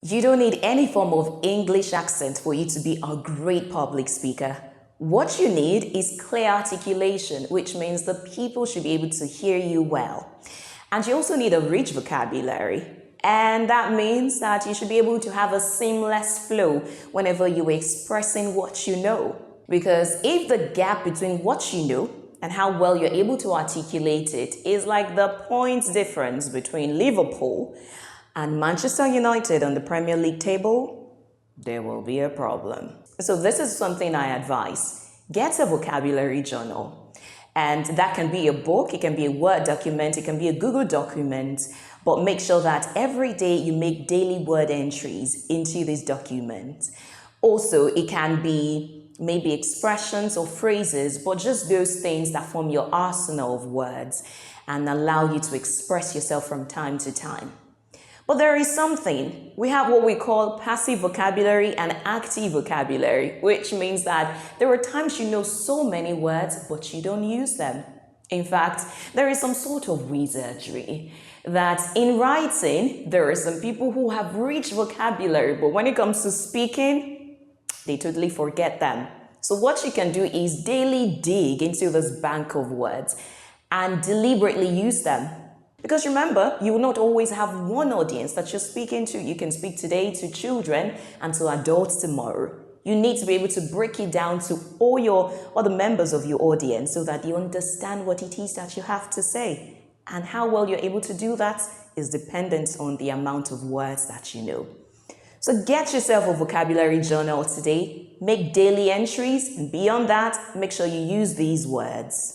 You don't need any form of English accent for you to be a great public speaker. What you need is clear articulation, which means the people should be able to hear you well. And you also need a rich vocabulary. And that means that you should be able to have a seamless flow whenever you're expressing what you know. Because if the gap between what you know and how well you're able to articulate it is like the point difference between Liverpool and Manchester United on the Premier League table, there will be a problem. So this is something I advise. Get a vocabulary journal. And that can be a book, it can be a Word document, it can be a Google document, but make sure that every day you make daily word entries into this document. Also, it can be maybe expressions or phrases, but just those things that form your arsenal of words and allow you to express yourself from time to time. But there is something. We have what we call passive vocabulary and active vocabulary, which means that there are times you know so many words, but you don't use them. In fact, there is some sort of wizardry that in writing, there are some people who have rich vocabulary, but when it comes to speaking, they totally forget them. So what you can do is daily dig into this bank of words and deliberately use them. Because remember, you will not always have one audience that you're speaking to. You can speak today to children and to adults tomorrow. You need to be able to break it down to all the members of your audience so that you understand what it is that you have to say. And how well you're able to do that is dependent on the amount of words that you know. So get yourself a vocabulary journal today, make daily entries, and beyond that, make sure you use these words.